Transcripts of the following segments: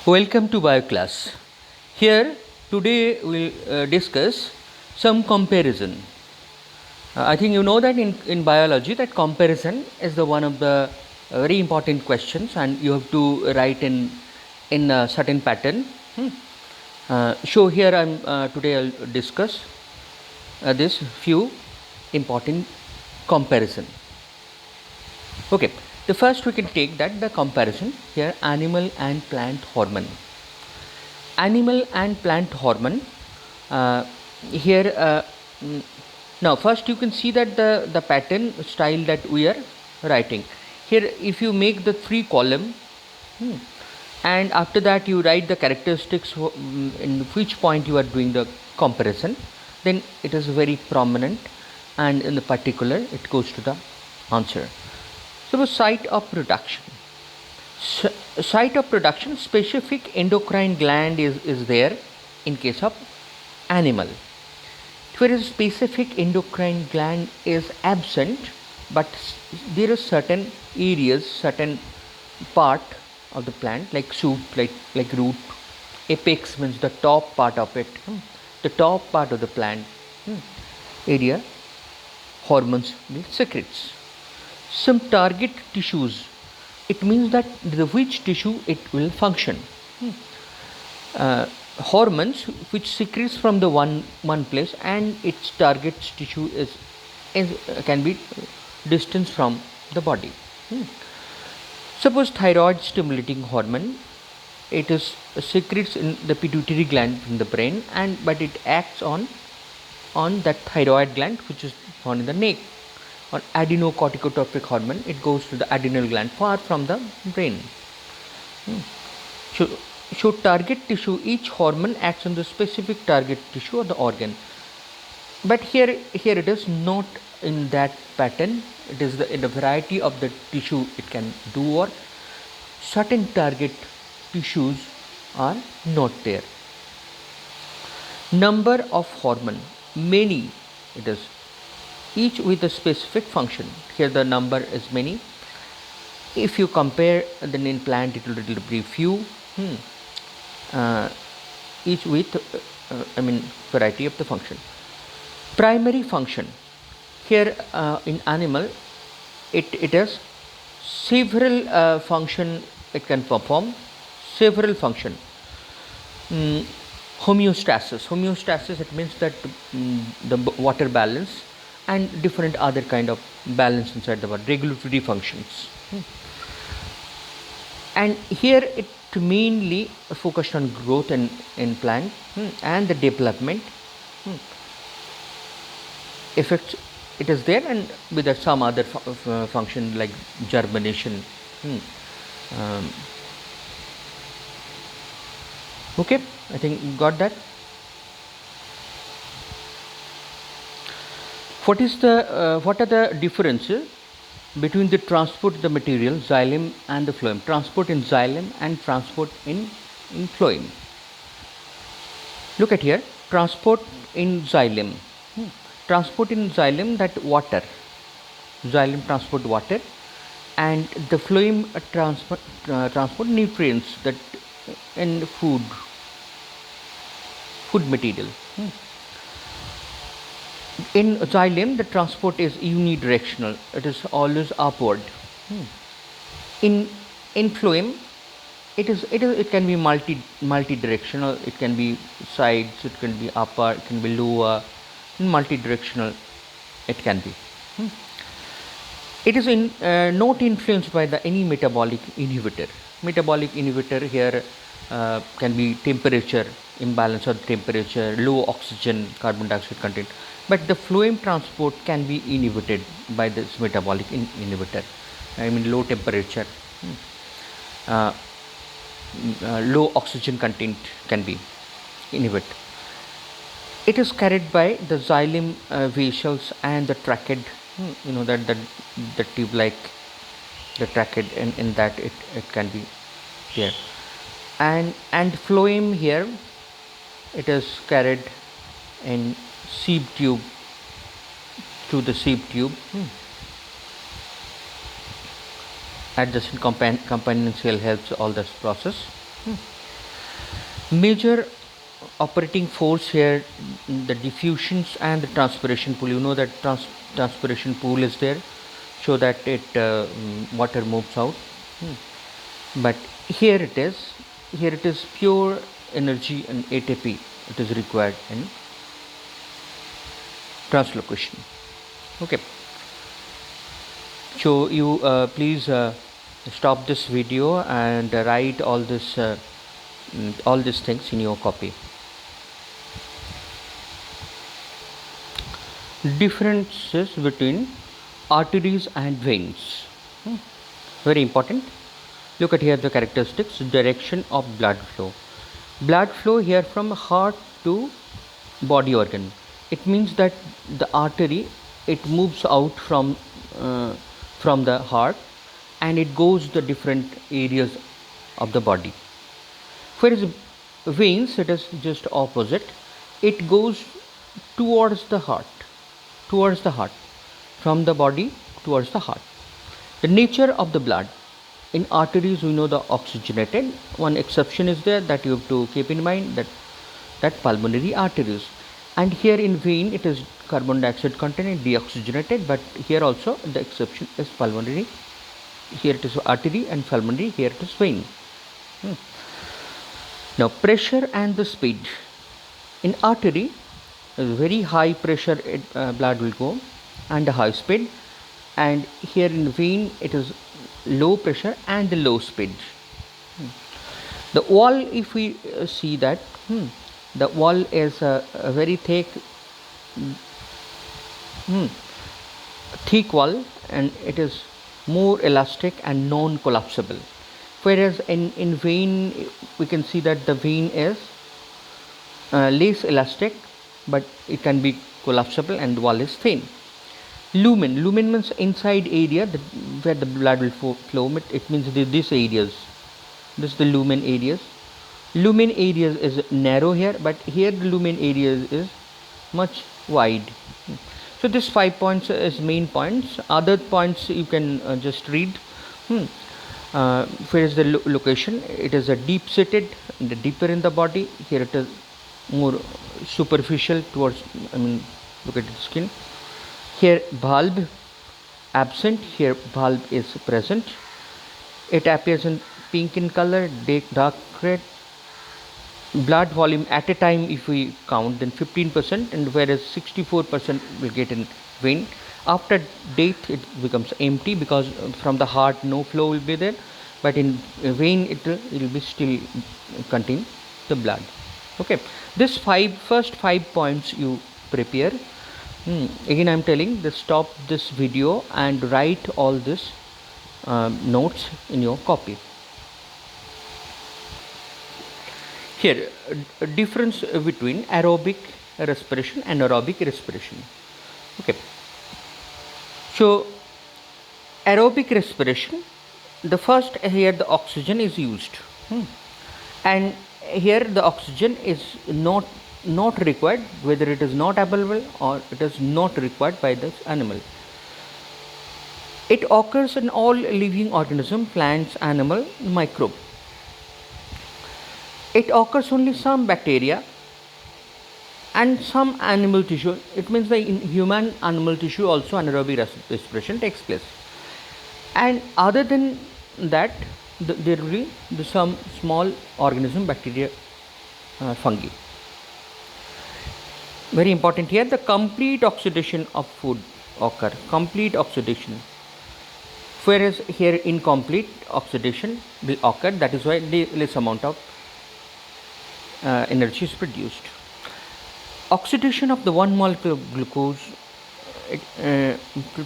Welcome to BioClass. Here today we'll discuss some comparison. I think you know that in biology that comparison is the one of the very important questions, and you have to write in a certain pattern. So here I'm today I'll discuss this few important comparison. Okay, the first we can take that the comparison here animal and plant hormone. Animal and plant hormone here now first you can see that the pattern style that we are writing here. If you make the 3 column and after that you write the characteristics in which point you are doing the comparison, then it is very prominent and in the particular it goes to the answer. So site of production. Site of production, specific endocrine gland is there in case of animal, whereas specific endocrine gland is absent, but there are certain areas, certain part of the plant like shoot, like root, apex means the top part of it, the top part of the plant area, hormones will secretes. Some target tissues, it means that which tissue it will function. Hormones which secretes from the one place and its target tissue is can be distance from the body. Suppose thyroid stimulating hormone, it is secretes in the pituitary gland in the brain, and but it acts on that thyroid gland which is found in the neck. Or adenocorticotropic hormone, it goes to the adrenal gland far from the brain. So target tissue, each hormone acts on the specific target tissue or the organ, but here it is not in that pattern. It is in the variety of the tissue it can do, or certain target tissues are not there. Number of hormone, many it is, each with a specific function. Here the number is many. If you compare, then in plant it will be few, each with variety of the function. Primary function, here in animal it has several function it can perform, several function. Homeostasis, it means that the water balance and different other kind of balance inside the body, regulatory functions. And here it mainly focused on growth in plant and the development effects it is there, and with some other function like germination. Okay, I think you got that. What are the differences between the transport of the material, xylem and the phloem? Transport in xylem and transport in phloem. Look at here, transport in xylem. Transport in xylem, that water, xylem transport water, and the phloem transport nutrients, that in food material. In xylem, the transport is unidirectional, it is always upward. In phloem, it can be multi-directional, it can be sides, it can be upper, it can be lower, multi-directional it can be. It is not influenced by any metabolic inhibitor. Metabolic inhibitor here can be temperature, imbalance of temperature, low oxygen, carbon dioxide content, but the phloem transport can be inhibited by this metabolic inhibitor. Low temperature, low oxygen content can be inhibited. It is carried by the xylem vessels and the trachea, that tube like the trachea, in that it can be there. And phloem here, it is carried in sieve tube, through the sieve tube. Adjacent companion cell helps all this process. Major operating force here, the diffusions and the transpiration pool. You know that transpiration pool is there, so that water moves out. But here it is pure energy and ATP it is required in translocation. Okay, so you please stop this video and write all these things in your copy. Differences between arteries and veins. Very important. Look at here the characteristics. Direction of blood flow. Blood flow here from heart to body organ. It means that the artery, it moves out from the heart and it goes the different areas of the body. Whereas veins, it is just opposite. It goes towards the heart, from the body towards the heart. The nature of the blood. In arteries, we know the oxygenated. One exception is there that you have to keep in mind, that pulmonary arteries. And here in vein, it is carbon dioxide content deoxygenated, but here also the exception is pulmonary. Here it is artery, and pulmonary, here it is vein. Now pressure and the speed. In artery, very high pressure blood will go and a high speed, and here in vein it is low pressure and the low speed. The wall, if we see that, the wall is a very thick wall, and it is more elastic and non-collapsible. Whereas in vein, we can see that the vein is less elastic, but it can be collapsible, and the wall is thin. Lumen means inside area where the blood will flow. It means these areas. This is the lumen areas. Lumen areas is narrow here, but here the lumen areas is much wide. So this 5 points is main points. Other points you can just read. Where is the location? It is a deep seated, deeper in the body. Here it is more superficial towards, look at the skin. Here bulb absent, here bulb is present. It appears in pink in color, dark red. Blood volume at a time, if we count, then 15%, and whereas 64% will get in vein. After death it becomes empty, because from the heart no flow will be there, but in vein it will be still contain the blood. Okay, this first 5 points you prepare. Again I am telling, stop this video and write all this notes in your copy. Here, difference between aerobic respiration and anaerobic respiration. Okay, so aerobic respiration, the first here the oxygen is used, and here the oxygen is not required, whether it is not available or it is not required by this animal. It occurs in all living organism, plants, animal, microbe. It occurs only some bacteria and some animal tissue. It means that in human animal tissue also anaerobic respiration takes place. And other than that, there will be some small organism, bacteria, fungi. Very important here, the complete oxidation of food occur. Complete oxidation. Whereas here incomplete oxidation will occur. That is why less amount of energy is produced. Oxidation of the one molecule of glucose, it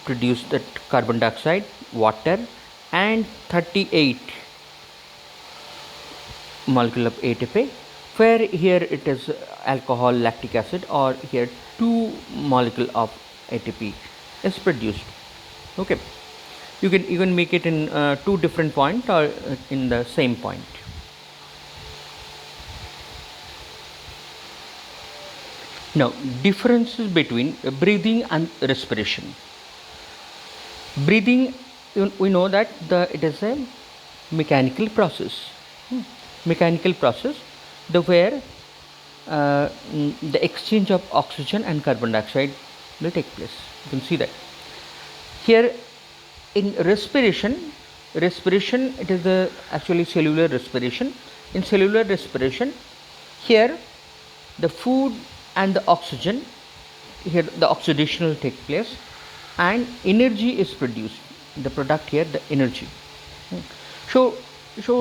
produce that carbon dioxide, water, and 38 molecule of ATP. Where here it is alcohol, lactic acid, or here 2 molecule of ATP is produced. Okay, you can make it in 2 different points or in the same point. Now, differences between breathing and respiration. Breathing, we know that it is a mechanical process. Mechanical process. where the exchange of oxygen and carbon dioxide will take place. You can see that here in respiration. It is the actually cellular respiration. In cellular respiration, here the food and the oxygen, here the oxidation will take place and energy is produced. The product here, the energy. So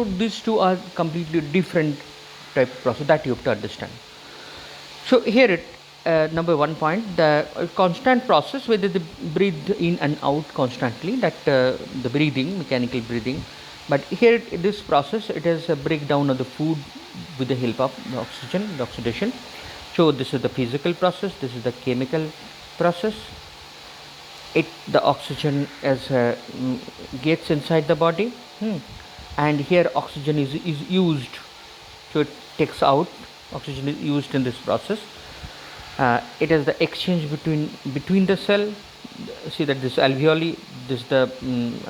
these two are completely different type of process that you have to understand. So here it number 1 point, the constant process whether they breathe in and out constantly, that the breathing, mechanical breathing. But here this process, it is a breakdown of the food with the help of the oxygen, the oxidation. So this is the physical process, this is the chemical process. The oxygen as gets inside the body, and here oxygen is used, so it takes out, oxygen is used in this process. It is the exchange between the cell. See that this alveoli, this the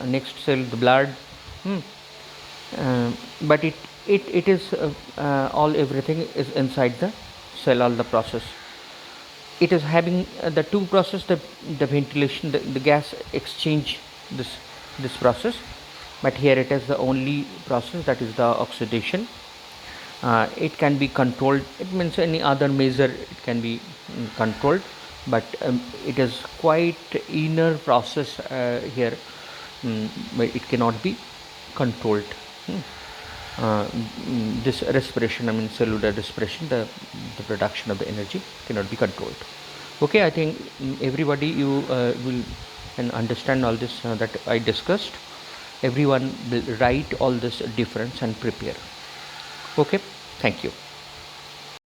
next cell, the blood. But it is all, everything is inside the cell, all the process. It is having the two process, the ventilation, the gas exchange, this process. But here it is the only process, that is the oxidation. It can be controlled, it means any other measure it can be controlled, but it is quite inner process here, but it cannot be controlled. This respiration, I mean cellular respiration, the production of the energy cannot be controlled. Okay, I think everybody, you will can understand all this that I discussed. Everyone will write all this difference and prepare. Okay, thank you.